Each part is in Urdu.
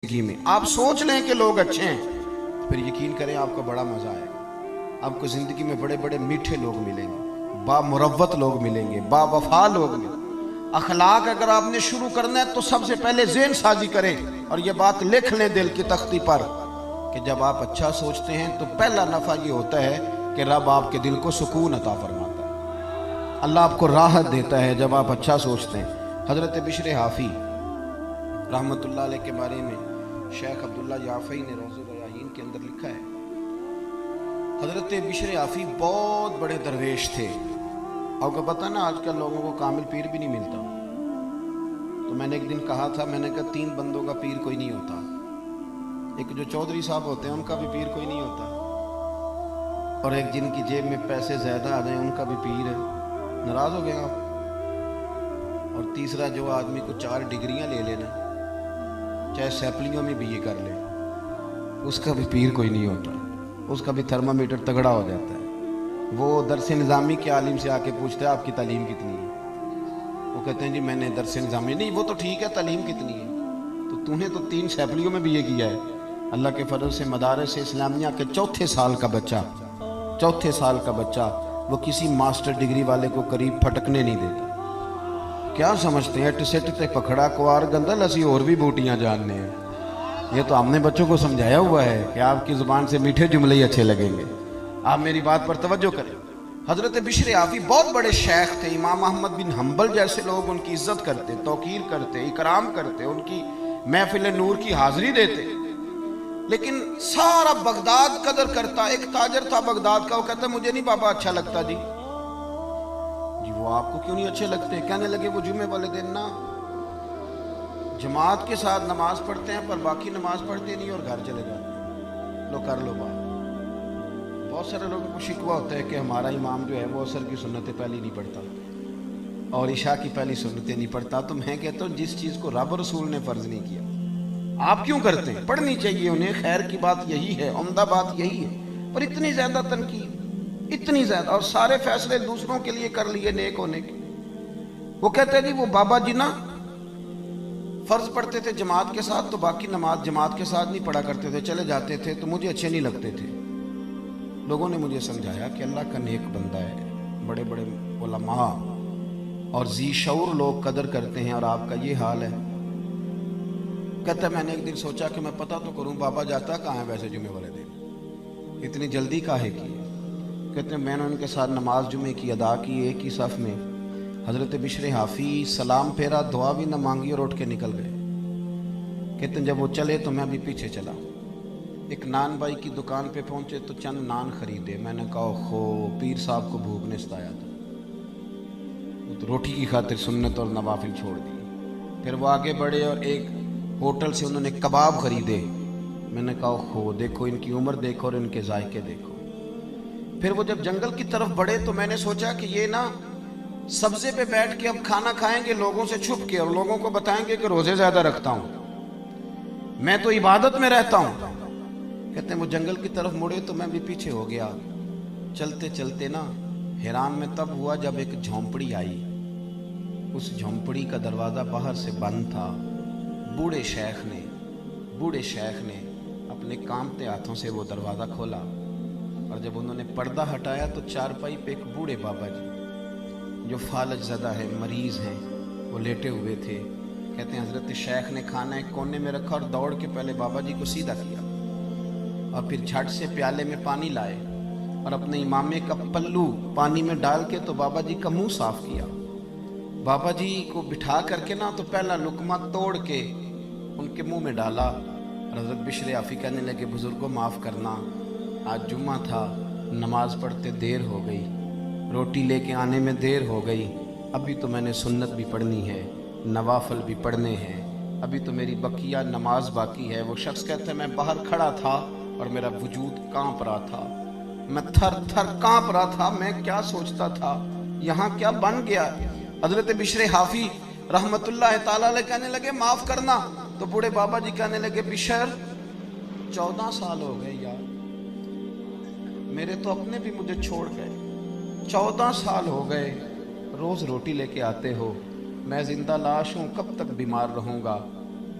زندگی میں آپ سوچ لیں کہ لوگ اچھے ہیں، پھر یقین کریں آپ کو بڑا مزہ آئے گا۔ آپ کو زندگی میں بڑے بڑے میٹھے لوگ ملیں گے، با مروت لوگ ملیں گے، با وفا لوگ ملیں گے۔ اخلاق اگر آپ نے شروع کرنا ہے تو سب سے پہلے ذہن سازی کریں اور یہ بات لکھ لیں دل کی تختی پر کہ جب آپ اچھا سوچتے ہیں تو پہلا نفع یہ ہوتا ہے کہ رب آپ کے دل کو سکون عطا فرماتا ہے، اللہ آپ کو راحت دیتا ہے جب آپ اچھا سوچتے ہیں۔ حضرت بشر حافی رحمت اللہ علیہ کے بارے میں شیخ عبداللہ یافعی نے روض الریاحین کے اندر لکھا ہے، حضرت بشر حافی بہت بڑے درویش تھے۔ آپ کو پتہ نا آج کل لوگوں کو کامل پیر بھی نہیں ملتا، تو میں نے ایک دن کہا تھا، میں نے کہا 3 بندوں کا پیر کوئی نہیں ہوتا، ایک جو چودھری صاحب ہوتے ہیں ان کا بھی پیر کوئی نہیں ہوتا، اور ایک جن کی جیب میں پیسے زیادہ آ جائیں ان کا بھی پیر ہے۔ ناراض ہو گئے آپ؟ اور تیسرا جو آدمی کو 4 ڈگریاں لے لینا، چاہے سیپلیوں میں بھی یہ کر لے، اس کا بھی پیر کوئی نہیں ہوتا، اس کا بھی تھرمامیٹر تگڑا ہو جاتا ہے۔ وہ درس نظامی کے عالم سے آ کے پوچھتا ہے آپ کی تعلیم کتنی ہے؟ وہ کہتے ہیں جی میں نے درس نظامی، نہیں وہ تو ٹھیک ہے تعلیم کتنی ہے، تو نے تو 3 سیپلیوں میں بھی یہ کیا ہے۔ اللہ کے فضل سے مدارس اسلامیہ کے چوتھے سال کا بچہ وہ کسی ماسٹر ڈگری والے کو قریب پھٹکنے نہیں دیتا۔ کیا سمجھتے ہیں ٹسٹ تے پکھڑا کوار گندل اسی اور بھی بوٹیاں جاننے ہیں؟ یہ تو ہم نے بچوں کو سمجھایا ہوا ہے کہ آپ کی زبان سے میٹھے جملے ہی اچھے لگیں گے۔ آپ میری بات پر توجہ کریں۔ حضرت بشر حافی بہت بڑے شیخ تھے، امام احمد بن حنبل جیسے لوگ ان کی عزت کرتے، توقیر کرتے، اکرام کرتے، ان کی محفل نور کی حاضری دیتے، لیکن سارا بغداد قدر کرتا۔ ایک تاجر تھا بغداد کا، وہ کہتا مجھے نہیں بابا اچھا لگتا جی وہ آپ کو کیوں نہیں اچھے لگتے؟ کہنے لگے وہ جمعے والے دن نا جماعت کے ساتھ نماز پڑھتے ہیں پر باقی نماز پڑھتے نہیں اور گھر چلے جاتے ہیں، لو کر لو بات۔ بہت سارے لوگوں کو شکوہ ہوتا ہے کہ ہمارا امام جو ہے وہ عصر کی سنتیں پہلی نہیں پڑھتا اور عشاء کی پہلی سنتیں نہیں پڑھتا، تو میں کہتا ہوں جس چیز کو رب رسول نے فرض نہیں کیا آپ کیوں کرتے ہیں؟ پڑھنی چاہیے انہیں، خیر کی بات یہی ہے، عمدہ بات یہی ہے، پر اتنی زیادہ تنقید، اتنی زیادہ، اور سارے فیصلے دوسروں کے لیے کر لیے نیک ہونے کے۔ وہ کہتے ہیں جی وہ بابا جی نا فرض پڑھتے تھے جماعت کے ساتھ تو باقی نماز جماعت کے ساتھ نہیں پڑھا کرتے تھے، چلے جاتے تھے تو مجھے اچھے نہیں لگتے تھے۔ لوگوں نے مجھے سمجھایا کہ اللہ کا نیک بندہ ہے، بڑے بڑے علماء اور ذی شعور لوگ قدر کرتے ہیں اور آپ کا یہ حال ہے۔ کہتا ہے میں نے ایک دن سوچا کہ میں پتہ تو کروں بابا جاتا کہاں ہے ویسے جمعے والے دن، اتنی جلدی کاہے کی؟ کہتے ہیں میں نے ان کے ساتھ نماز جمعے کی ادا کی، ایک ہی صف میں۔ حضرت بشر حافی سلام پھیرا، دعا بھی نہ مانگی اور اٹھ کے نکل گئے۔ کہتے ہیں جب وہ چلے تو میں بھی پیچھے چلا، ایک نان بائی کی دکان پہ پہنچے تو چند نان خریدے۔ میں نے کہا خو پیر صاحب کو بھوک نے ستایا تھا، وہ تو روٹی کی خاطر سنت اور نوافل چھوڑ دی۔ پھر وہ آگے بڑھے اور ایک ہوٹل سے انہوں نے کباب خریدے۔ میں نے کہا خو دیکھو ان کی عمر دیکھو اور ان کے ذائقے دیکھو۔ پھر وہ جب جنگل کی طرف بڑھے تو میں نے سوچا کہ یہ نا سبزے پہ بیٹھ کے اب کھانا کھائیں گے لوگوں سے چھپ کے، اور لوگوں کو بتائیں گے کہ روزے زیادہ رکھتا ہوں، میں تو عبادت میں رہتا ہوں۔ کہتے ہیں وہ جنگل کی طرف مڑے تو میں بھی پیچھے ہو گیا۔ چلتے چلتے نا حیران میں تب ہوا جب ایک جھونپڑی آئی، اس جھونپڑی کا دروازہ باہر سے بند تھا۔ بوڑھے شیخ نے اپنے کانپتے ہاتھوں سے وہ دروازہ کھولا، اور جب انہوں نے پردہ ہٹایا تو چارپائی پہ ایک بوڑھے بابا جی جو فالج زدہ ہے، مریض ہیں، وہ لیٹے ہوئے تھے۔ کہتے ہیں حضرت شیخ نے کھانا ایک کونے میں رکھا اور دوڑ کے پہلے بابا جی کو سیدھا کیا اور پھر جھٹ سے پیالے میں پانی لائے اور اپنے امامے کا پلو پانی میں ڈال کے تو بابا جی کا منہ صاف کیا۔ بابا جی کو بٹھا کر کے نا تو پہلا لقمہ توڑ کے ان کے منہ میں ڈالا، اور حضرت بشر حافی کہنے لگے بزرگوں معاف کرنا، آج جمعہ تھا، نماز پڑھتے دیر ہو گئی، روٹی لے کے آنے میں دیر ہو گئی، ابھی تو میں نے سنت بھی پڑھنی ہے، نوافل بھی پڑھنے ہیں، ابھی تو میری بقیہ نماز باقی ہے۔ وہ شخص کہتا ہے میں باہر کھڑا تھا اور میرا وجود کانپ رہا تھا، میں تھر تھر کانپ رہا تھا، میں کیا سوچتا تھا، یہاں کیا بن گیا۔ حضرت بشر حافی رحمت اللہ تعالیٰ علیہ کہنے لگے معاف کرنا، تو بوڑھے بابا جی کہنے لگے بشر 14 سال ہو گئے یار، میرے تو اپنے بھی مجھے چھوڑ گئے، 14 سال ہو گئے، روز روٹی لے کے آتے ہو، میں زندہ لاش ہوں، کب تک بیمار رہوں گا۔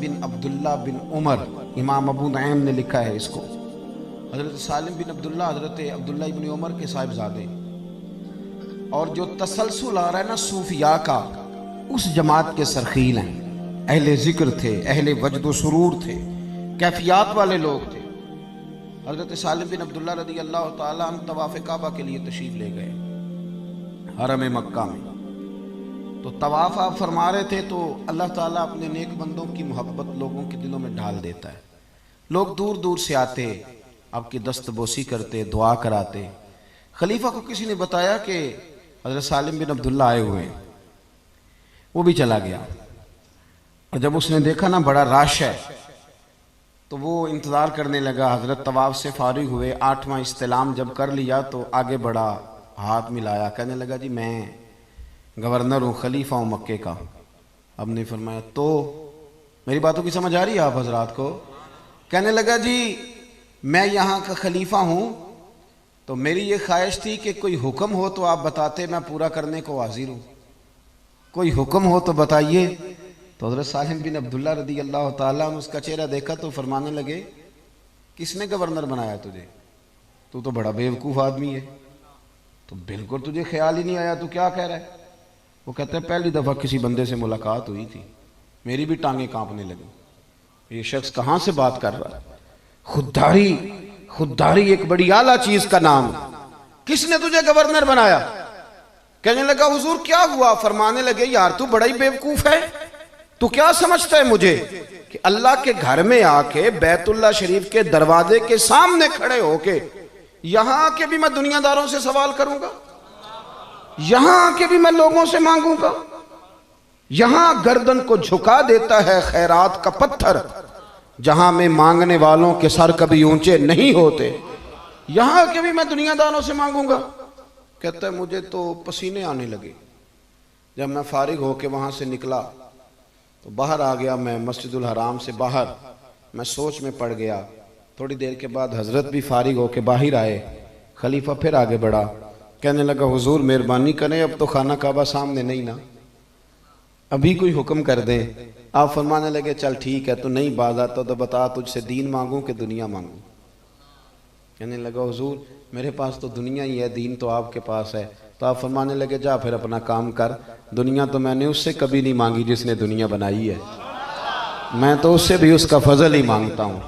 بن عبداللہ بن عمر، امام ابو نعیم نے لکھا ہے اس کو، حضرت سالم بن عبداللہ حضرت عبداللہ بن عمر کے صاحبزادے، اور جو تسلسل آ رہا ہے نا صوفیاء کا، اس جماعت کے سرخیل ہیں، اہل ذکر تھے، اہل وجد و سرور تھے، کیفیات والے لوگ تھے۔ حضرت سالم بن عبداللہ رضی اللہ تعالیٰ عنہ طواف کعبہ کے لیے تشریف لے گئے حرم مکہ میں، تو طواف آپ فرما رہے تھے تو اللہ تعالیٰ اپنے نیک بندوں کی محبت لوگوں کے دلوں میں ڈال دیتا ہے، لوگ دور دور سے آتے، آپ کی دست بوسی کرتے، دعا کراتے۔ خلیفہ کو کسی نے بتایا کہ حضرت سالم بن عبداللہ آئے ہوئے ہیں، وہ بھی چلا گیا، اور جب اس نے دیکھا نا بڑا رش ہے تو وہ انتظار کرنے لگا۔ حضرت طواف سے فارغ ہوئے، 8واں استلام جب کر لیا تو آگے بڑھا، ہاتھ ملایا، کہنے لگا جی میں گورنر ہوں، خلیفہ ہوں مکے کا۔ اب نے فرمایا تو میری باتوں کی سمجھ آ رہی ہے آپ حضرات کو؟ کہنے لگا جی میں یہاں کا خلیفہ ہوں، تو میری یہ خواہش تھی کہ کوئی حکم ہو تو آپ بتاتے، میں پورا کرنے کو حاضر ہوں، کوئی حکم ہو تو بتائیے۔ تو حضرت سالم بن عبداللہ رضی اللہ تعالیٰ نے اس کا چہرہ دیکھا تو فرمانے لگے کس نے گورنر بنایا تجھے؟ تو بڑا بیوقوف آدمی ہے، تو بالکل تجھے خیال ہی نہیں آیا، تو کیا کہہ رہا ہے؟ وہ کہتا ہے پہلی دفعہ کسی بندے سے ملاقات ہوئی تھی، میری بھی ٹانگیں کانپنے لگی، یہ شخص کہاں سے بات کر رہا ہے؟ خودداری ایک بڑی اعلیٰ چیز کا نام، کس نے تجھے گورنر بنایا؟ کہنے لگا حضور کیا ہوا؟ فرمانے لگے یار تو بڑا ہی بیوقوف ہے، تو کیا سمجھتا ہے مجھے کہ اللہ کے گھر میں آ کے بیت اللہ شریف کے دروازے کے سامنے کھڑے ہو کے یہاں آ کے بھی میں دنیا داروں سے سوال کروں گا، یہاں آ کے بھی میں لوگوں سے مانگوں گا؟ یہاں گردن کو جھکا دیتا ہے خیرات کا پتھر، جہاں میں مانگنے والوں کے سر کبھی اونچے نہیں ہوتے، یہاں آ کے بھی میں دنیا داروں سے مانگوں گا؟ کہتا ہے مجھے تو پسینے آنے لگے، جب میں فارغ ہو کے وہاں سے نکلا تو باہر آ گیا، میں مسجد الحرام سے باہر، میں سوچ میں پڑ گیا۔ تھوڑی دیر کے بعد حضرت بھی فارغ ہو کے باہر آئے، خلیفہ پھر آگے بڑھا، کہنے لگا حضور مہربانی کریں، اب تو خانہ کعبہ سامنے نہیں نا، ابھی کوئی حکم کر دیں۔ آپ فرمانے لگے چل ٹھیک ہے، تو نہیں باز آتا تو بتا تجھ سے دین مانگوں کہ دنیا مانگوں؟ کہنے لگا حضور میرے پاس تو دنیا ہی ہے، دین تو آپ کے پاس ہے۔ تو آپ فرمانے لگے جا پھر اپنا کام کر، دنیا تو میں نے اس سے کبھی نہیں مانگی جس نے دنیا بنائی ہے، میں تو اس سے بھی اس کا فضل ہی مانگتا ہوں۔